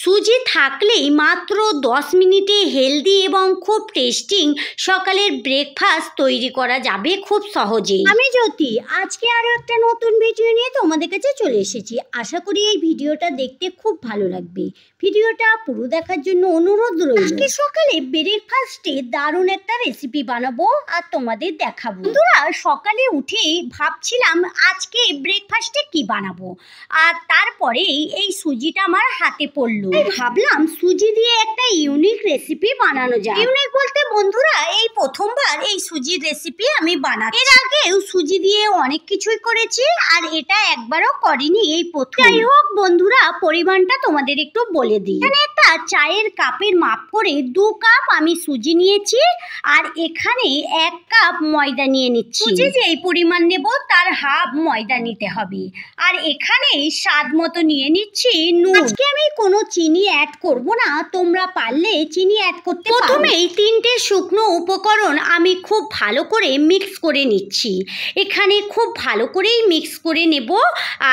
সুজি থাকলেই মাত্র 10 মিনিটে হেলদি এবং খুব টেস্টিং সকালের ব্রেকফাস্ট তৈরি করা যাবে খুব সহজেই। আমি জ্যোতি, আজকে আরো একটা নতুন ভিডিও নিয়ে তোমাদের কাছে চলে এসেছি। আশা করি এই ভিডিওটা দেখতে খুব ভালো লাগবে। ভিডিওটা পুরো দেখার জন্য অনুরোধ রইল। আজকে সকালে ব্রেকফাস্টে দারুণ একটা রেসিপি বানাবো আর তোমাদের দেখাবো। বন্ধুরা, সকালে উঠে ভাবছিলাম আজকে ব্রেকফাস্টে কি বানাবো, আর তারপরেই এই সুজিটা আমার হাতে পড়লো। ভাবলাম সুজি দিয়ে একটা ইউনিক রেসিপি বানানো যায়। ইউনিক বলতে বন্ধুরা, এই প্রথমবার এই সুজির রেসিপি আমি বানাচ্ছি। এর আগেও সুজি দিয়ে অনেক কিছুই করেছি, আর এটা একবারও করিনি, এই প্রথম। যাই হোক বন্ধুরা, পরিমাণটা তোমাদের একটু বলে দিই। এখানে একটা চায়ের কাপের মাপ করে 2 কাপ আমি সুজি নিয়েছি, আর এখানে 1 কাপ ময়দা নিয়ে নিচ্ছি। সুজি যে এই পরিমাণ নেব তার হাফ ময়দা নিতে হবে। আর এখানে স্বাদ মতো নিয়ে নিচ্ছি নুন। আজকে আমি কোনো চিনি অ্যাড করব না, তোমরা পারলে চিনি অ্যাড করতে পারো। প্রথমেই 3টে শুকনো উপকরণ আমি খুব ভালো করে মিক্স করে নিচ্ছি। এখানে খুব ভালো করেই মিক্স করে নেব।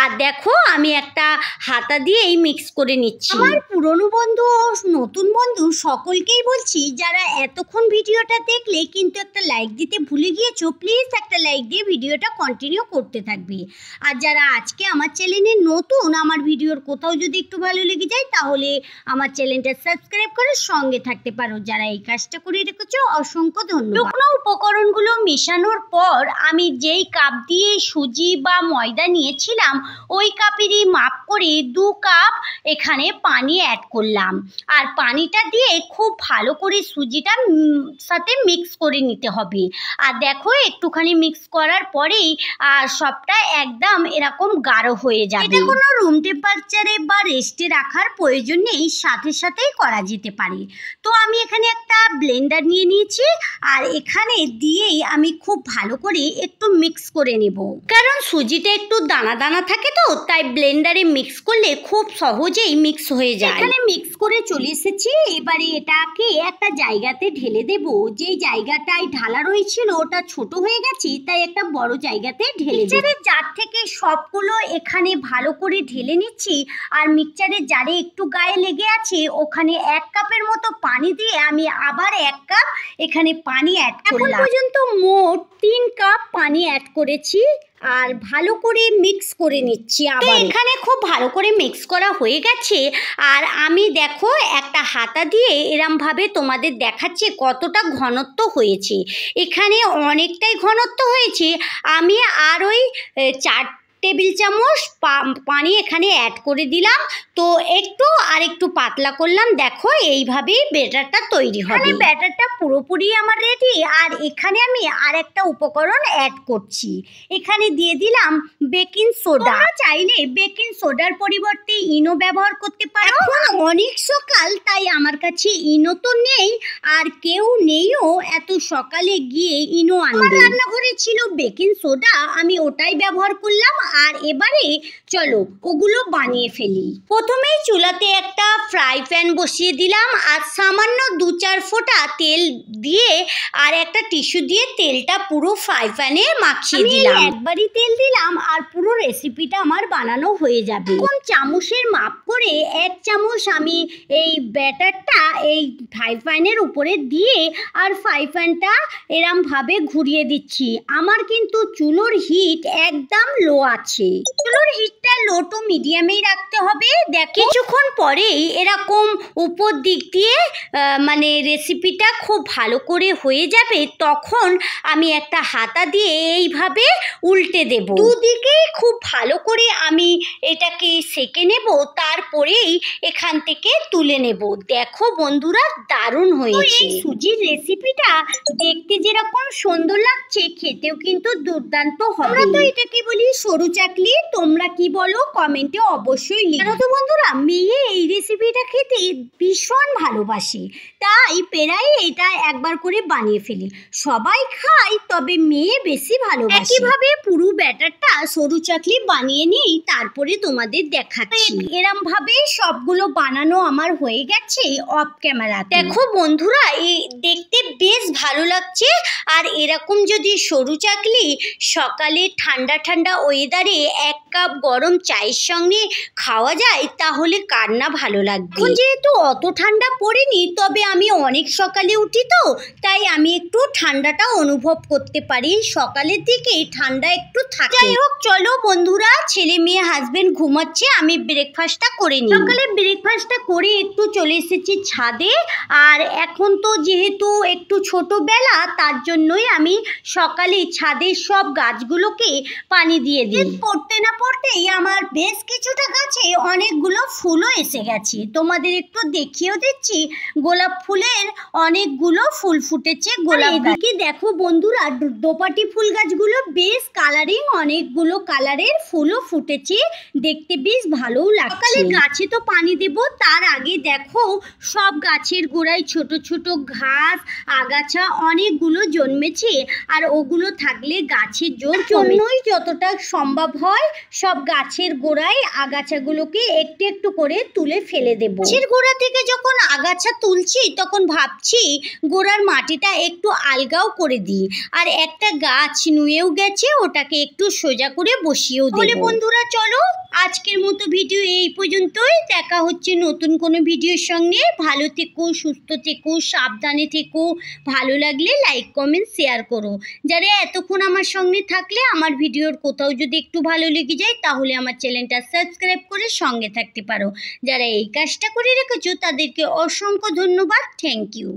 আর দেখো, আমি একটা হাতা দিয়েই মিক্স করে নিচ্ছি। আমার পুরনো বন্ধু ও নতুন বন্ধু সকলকেই বলছি, যারা এতক্ষণ ভিডিওটা দেখলে কিন্তু একটা লাইক দিতে ভুলে গিয়েছো, প্লিজ একটা লাইক দিয়ে ভিডিওটা কন্টিনিউ করতে থাকবে। আর যারা আজকে আমার চ্যানেলে নতুন, আমার ভিডিওর কোথাও যদি একটু ভালো লেগে যায় তাহলে আমার চ্যানেলটা সাবস্ক্রাইব করে সঙ্গে থাকতে পারো। যারা এই কাজটা করে রেখেছো অসংখ্য ধন্যবাদ। শুকনো উপকরণগুলো মেশানোর পর আমি যেই কাপ দিয়ে সুজি বা ময়দা নিয়েছিলাম ওই কাপেরই মাপ করে 2 কাপ এখানে পানি অ্যাড করলাম। আর পানিটা দিয়ে খুব ভালো করে সুজিটা সাথে মিক্স করে নিতে হবে। আর দেখো, একটুখানি মিক্স করার পরেই সবটা একদম এরকম গাঢ় হয়ে যাবে। এটা কোনো রুম টেম্পারেচারে বা রেস্টে রাখার প্রয়োজন নেই, সাথে সাথেই করা যেতে পারে। তো আমি এখানে একটা ব্লেন্ডার নিয়ে নিয়েছি, আর এখানে দিয়েই আমি খুব ভালো করে একটু মিক্স করে নেব। কারণ সুজিটা একটু দানা দানা থাকে, তো তাই ব্লেন্ডারে মিক্স করলে খুব সহজেই মিক্স হয়ে যায়। এখানে মিক্স করে চলে এসেছি। এবারে এটাকে একটা জায়গাতে ঢেলে দেব। যেই জায়গাটায় ঢালা রয়েছিল ওটা ছোট হয়ে গেছে, তাই একটা বড় জায়গাতে ঢেলে দেব। মিক্সচারের জার থেকে সবগুলো এখানে ভালো করে ঢেলে নিচ্ছি। আর মিক্সচারের জারে একটু গায়ে লেগে আছে, ওখানে 1 কাপের মতো পানি দিয়ে আমি আবার 1 কাপ এখানে পানি অ্যাড করলাম। এখন পর্যন্ত মোট 3 কাপ পানি অ্যাড করেছি, আর ভালো করে মিক্স করে নিচ্ছি। আবার এখানে খুব ভালো করে মিক্স করা হয়ে গেছে। আর আমি দেখো একটা হাতা দিয়ে এরমভাবে তোমাদের দেখাচ্ছি কতটা ঘনত্ব হয়েছে। এখানে অনেকটাই ঘনত্ব হয়েছে। আমি আর ওই 4 টেবিল চামচ পানি এখানে অ্যাড করে দিলাম। তো একটু পাতলা করলাম। দেখো, এইভাবেই ব্যাটারটা তৈরি হবে। ব্যাটারটা পুরোপুরি আমার রেডি। আর এখানে আমি আর একটা উপকরণ অ্যাড করছি। এখানে দিয়ে দিলাম বেকিং সোডা। চাইলে বেকিং সোডার পরিবর্তে ইনো ব্যবহার করতে পারো। এখন অনেক সকাল, তাই আমার কাছে ইনো তো নেই, আর কেউ নেইও এত সকালে গিয়ে ইনো আনবে। রান্নাঘরে ছিল বেকিং সোডা, আমি ওটাই ব্যবহার করলাম। আর এবারে চলো ওগুলো বানিয়ে ফেলি। প্রথমেই চুলাতে একটা ফ্রাই প্যান বসিয়ে দিলাম, আর সামান্য 2-4 ফোঁটা তেল দিয়ে আর একটা টিস্যু দিয়ে তেলটা পুরো ফ্রাই প্যানে মাখিয়ে দিলাম। একবারই তেল দিলাম, আর পুরো রেসিপিটা আমার বানানো হয়ে যাবে। কোন চামচের মাপ করে 1 চামচ আমি এই ব্যাটারটা এই ফ্রাই প্যানের উপরে দিয়ে আর ফ্রাই প্যানটা এরম ভাবে ঘুরিয়ে দিচ্ছি। আমার কিন্তু চুলোর হিট একদম লো আছে। চুলোর হিটটা লো টু মিডিয়ামেই রাখতে হবে। দেখ, কিছুক্ষণ পরেই এরকম উপর দিক দিয়ে মানে রেসিপিটা খুব ভালো করে হয়ে যাবে। তখন আমি একটা হাতা দিয়ে এইভাবে উল্টে দেব। দুদিকেই খুব ভালো করে আমি এটাকে সেঁকে নেব, তারপরেই এখান থেকে তুলে নেব। দেখো বন্ধুরা, দারুণ হয়েছে। এই সুজির রেসিপিটা দেখতে যেরকম সুন্দর লাগছে, খেতেও কিন্তু দুর্দান্ত হবে। আমরা তো এটাকে বলি সরু চাকলি, তোমরা কি বলো কমেন্টে অবশ্যই লিখো। তো বন্ধুরা, মেয়ে এই রেসিপিটা খেতে ভীষণ ভালোবাসে, তাই প্রায় এটা একবার করে বানিয়ে ফেলি। সবাই খায়, তবে মেয়ে বেশি ভালোবাসে। একইভাবে পুরো ব্যাটারটা সরু চাকলি বানিয়ে নিই, তারপরে তোমাদের দেখাচ্ছি। এরম ভাবে সবগুলো বানানো আমার হয়ে গেছে অফ ক্যামেরা। দেখো বন্ধুরা, এই দেখতে বেশ ভালো লাগছে। আর এরকম যদি সরু চাকলি সকালে ঠান্ডা ঠান্ডা ওয়েদার ওয়েদারে 1 কাপ গরম চায়ের সঙ্গে খাওয়া যায় তাহলে কার না ভালো লাগবে। এখন যেহেতু অত ঠান্ডা পড়েনি, তবে আমি অনেক সকালে উঠি তো, তাই আমি একটু ঠান্ডাটা অনুভব করতে পারি। সকালের দিকেই ঠান্ডা একটু থাকে। যাই হোক, চলো বন্ধুরা, ছেলে মেয়ে হাজবেন্ড ঘুমাচ্ছে, আমি ব্রেকফাস্টটা করে নিই। সকালে ব্রেকফাস্টটা করে একটু চলে এসেছি ছাদে। আর এখন তো যেহেতু একটু ছোটবেলা, তার জন্যই আমি সকালে ছাদের সব গাছগুলোকে পানি দিয়ে দিই। পড়তে না পড়তেই আমার বেশ কিছুটা গাছে অনেকগুলো ফুলও এসে গেছে। তোমাদের একটু দেখিয়েও দিচ্ছি, গোলাপ ফুলের অনেকগুলো ফুল ফুটেছে। গোলাপ এদিকে দেখো বন্ধুরা, দোপাটি ফুল গাছগুলো বেশ কালারিং, অনেকগুলো কালারের ফুলও ফুটেছে, দেখতে বেশ ভালোও লাগছে। সকালে গাছে তো পানি দেব, তার আগে দেখো সব গাছের গোড়ায় ছোট ছোট ঘাস আগাছা অনেকগুলো জন্মেছে। আর ওগুলো থাকলে গাছের জন্যই যতটা সম্ভব হয় সব গাছের গোড়ায় আগাছাগুলোকে একটু একটু করে তুলে ফেলে দেব। গাছের গোড়া থেকে যখন আগাছা তুলছি তখন ভাবছি গোড়ার মাটিটা একটু আলগাও করে দিই। আর একটা গাছ নুয়েও গেছে, ওটাকে একটু সোজা করে বসিয়েও দেব। বলে বন্ধুরা, চলো আজকের মতো ভিডিও এই পর্যন্তই। দেখা হচ্ছে নতুন কোনো ভিডিওর সঙ্গে। ভালো থেকো, সুস্থ থেকো, সাবধানে থেকো। ভালো লাগলে লাইক কমেন্ট শেয়ার করো। যারা এতক্ষণ আমার সঙ্গে থাকলে, আমার ভিডিওর কোথাও যদি একটু ভালো লেগে যায় তাহলে আমার চ্যানেলটা সাবস্ক্রাইব করে সঙ্গে থাকতে পারো। যারা এই কাজটা করে রেখেছো তাদেরকে অসংখ্য ধন্যবাদ। Thank you.